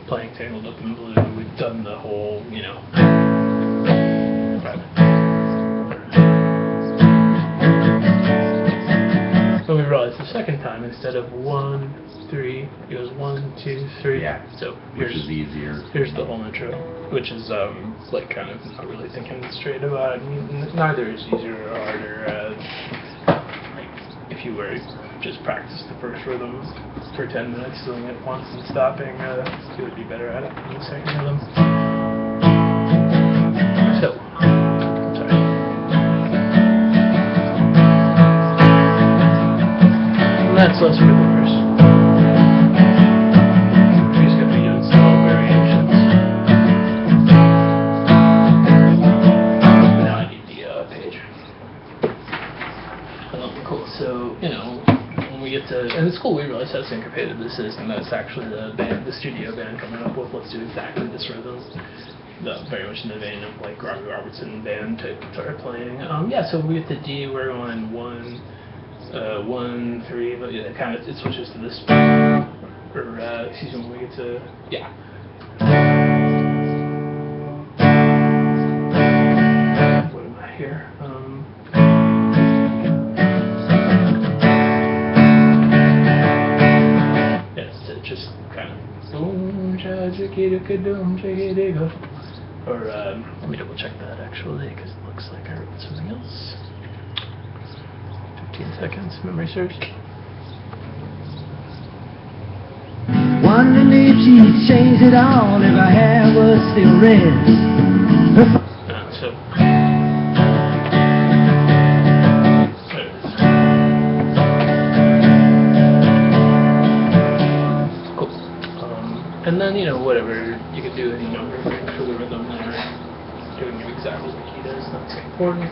playing Tangled Up in Blue. We've done the whole, you know. But we realized the second time, instead of 1, 3, it goes 1, 2, 3. Yeah. So which is easier. Here's the whole intro, which is like kind of not really thinking straight about it. Neither is easier or harder. Like if you were just practice the first rhythm for 10 minutes, doing it once and stopping, you would be better at it than the second rhythm. So, sorry. And that's less rhythmers. She's going to be doing small variations. Now I need the page. Cool. So, you know, when we get to, and it's cool, we realize how syncopated this is, and that's actually the band, the studio band coming up with, let's do exactly this rhythm. Very much in the vein of like Robbie Robertson band type guitar playing. Yeah, so we get to D, we're going 1, 3, but yeah, kind of, it switches to this, or excuse me, when we get to, yeah. What am I here? Just kind of boom, cha-chicka-doom, chicka-digga. Or let me double check that actually, because it looks like I wrote something else. 15 seconds, memory serves. Wondering if she'd change it all if her hair was still red. So. And then, you know, whatever you could do any number of things for the rhythm there, doing it exactly like he does, that's important.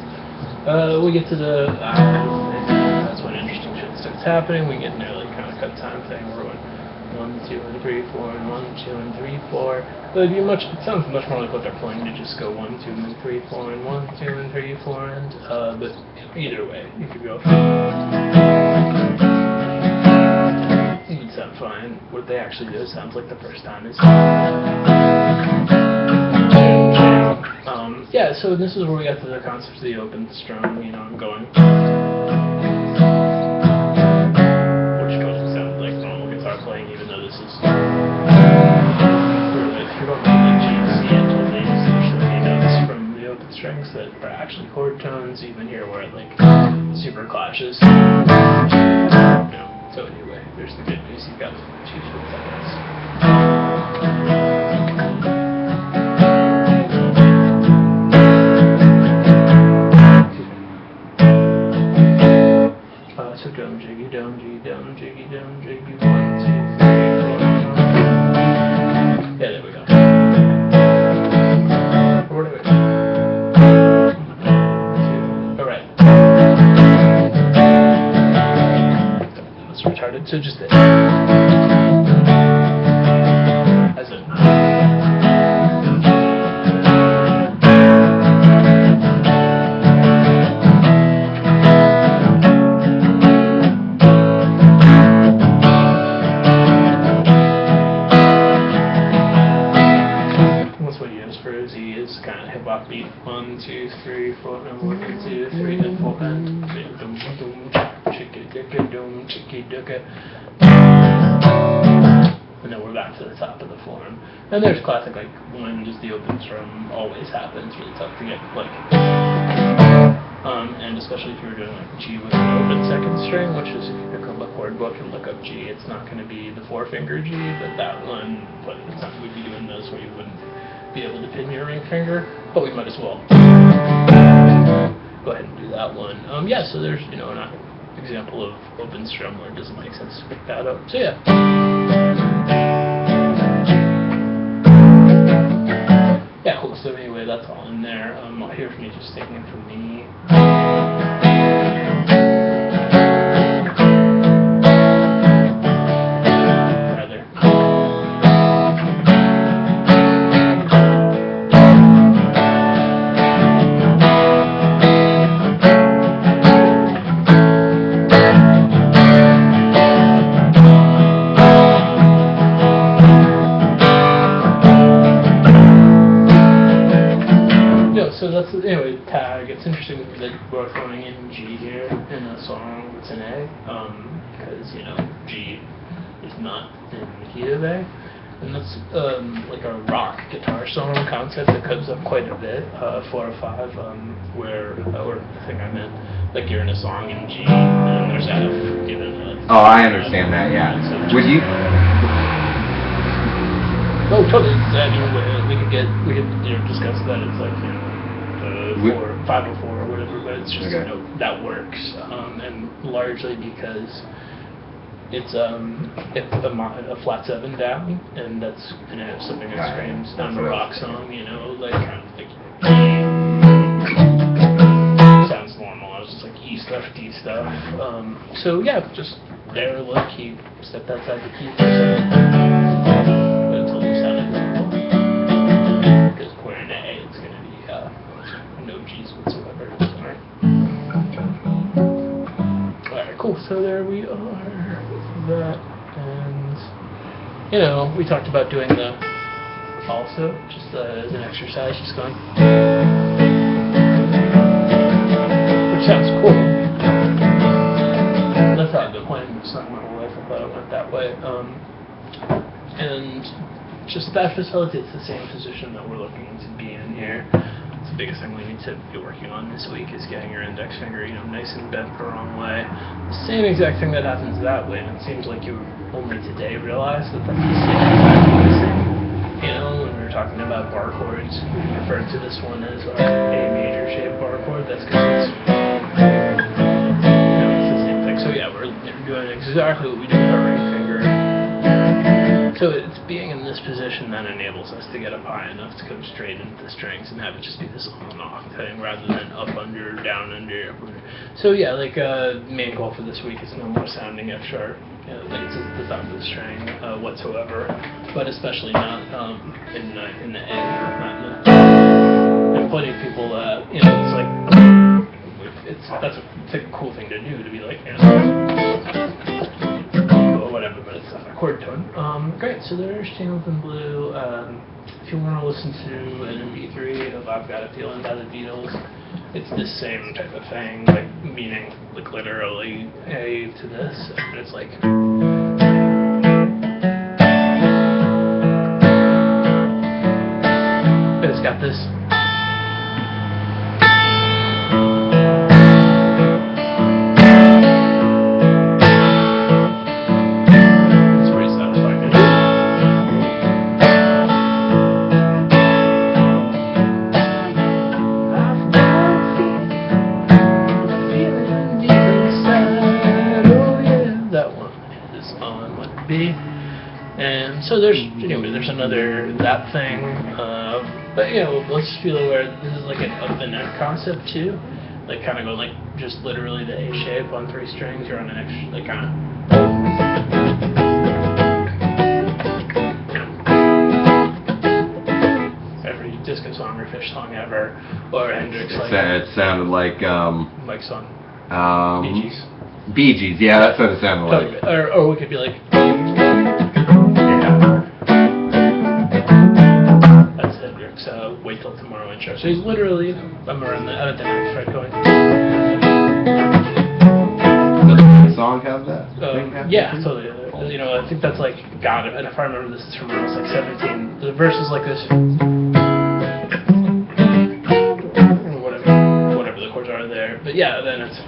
We get to the, that's when interesting shit starts happening. We get nearly kind of cut time thing. We're going 1, 2, and 3, 4, and 1, 2, and 3, 4. But it sounds much more like what they're playing to just go 1, 2, and 3, 4, and 1, 2, and 3, 4, and, but either way, you could go. Sound fine. What they actually do sounds like the first time is. Yeah, so this is where we got to the concept of the open strum. You know, I'm going, which doesn't sound like normal guitar playing, even though this is. If you're going from G, C, and to these, there's so many notes from the open strings that are actually chord tones, even here where it like super clashes. So anyway, there's the good news. You've got 2 short seconds. So dum jiggy dum jiggy dum jiggy dum jiggy 1, 2, 3, 4. Yeah, there we go. Where do we go? All right. Retarded, so just this. As a what's what you use for Z is kind of hip hop beat. 1, 2, 3, 4, and 1, 2, 3, and 4, and dum dum chicka-dicka-dum, chicky-dicka. And then we're back to the top of the form. And there's classic, like, when just the open strum always happens, really tough to get, like, and especially if you were doing, like, G with an open second string, which is, if you pick up a chord book and look up G, it's not going to be the 4-finger G, but that one, but it's not, we'd be doing those where you wouldn't be able to pin your ring finger, but we might as well go ahead and do that one. Yeah, so there's, you know, an example of open strum where it doesn't make sense to pick that up. So yeah. Yeah, cool. So anyway, that's all in there. I'll hear from you just taking it from me. so that's anyway. Tag. It's interesting that we're throwing in G here in a song that's in A, because G is not in the key of A, and that's like a rock guitar song concept that comes up quite a bit. 4 or 5, where or I think I meant like you're in a song in G and there's F given. Oh, I understand that. Yeah. So Would you? Oh, totally. I mean, we could discuss that. It's like 504 or whatever, but it's just Okay. that works, and largely because it's a flat 7 down, and that's something that screams down the rock song, like kind of like sounds normal. I was just like E stuff, D stuff. So yeah, just there, look, he stepped outside the key for a second, but it totally sounded normal. Because we're in A, it's gonna be no G's whatsoever. Alright, cool. So there we are. That, and we talked about doing the also just as an exercise, just going, which sounds cool. That's how I've been playing this song my whole life. I thought it went that way, and just that facilitates the same position that we're looking to be in here. It's the biggest thing we need to be working on this week is getting your index finger, nice and bent the wrong way. The same exact thing that happens that way, and it seems like you only today realized that that's the same exact thing. When we were talking about bar chords, we referred to this one as A major shaped bar chord. That's because it's the same thing. So yeah, we're doing exactly what we do with our ring finger. So it's being in this position that enables us to get up high enough to come straight into the strings and have it just be this on and off thing rather than up under, down under, up under. So yeah, like main goal for this week is no more sounding F sharp. Like it's at the top of the string whatsoever, but especially not in the A, not in the. And plenty of people, it's like that's a cool thing to do, to be like, or whatever, but it's not a chord tone. Great. So there's Tangled in Blue. If you want to listen to an MP3 of I've Got a Feeling by the Beatles, it's the same type of thing, like meaning like literally A to this, and it's like. But it's got this. And so there's another that thing, but let's just feel aware that this is like an up and neck concept too, like kind of going like just literally the A shape on 3 strings. You're on an extra like kind of every disco song or Fish song ever, or Hendrix like It sounded like Mike's song, Bee Gees. Bee Gees, yeah, that's what it sounded like. Or we could be like. Wait till tomorrow intro. So he's literally, I'm around the neck going. Does the song have that? Yeah, totally. I think that's like, God, and if I remember this, it's from when I was like 17. The verse is like this. Whatever the chords are there. But yeah, then it's.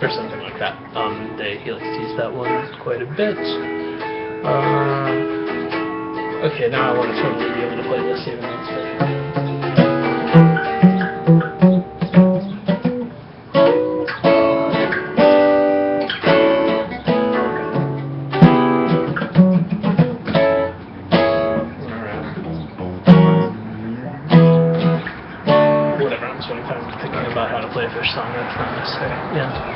Or something like that. He likes to use that one quite a bit. Okay, now I want to totally be able to play this even though it's Whatever, I'm spending time thinking about how to play a Fish song, that's not necessary. Yeah.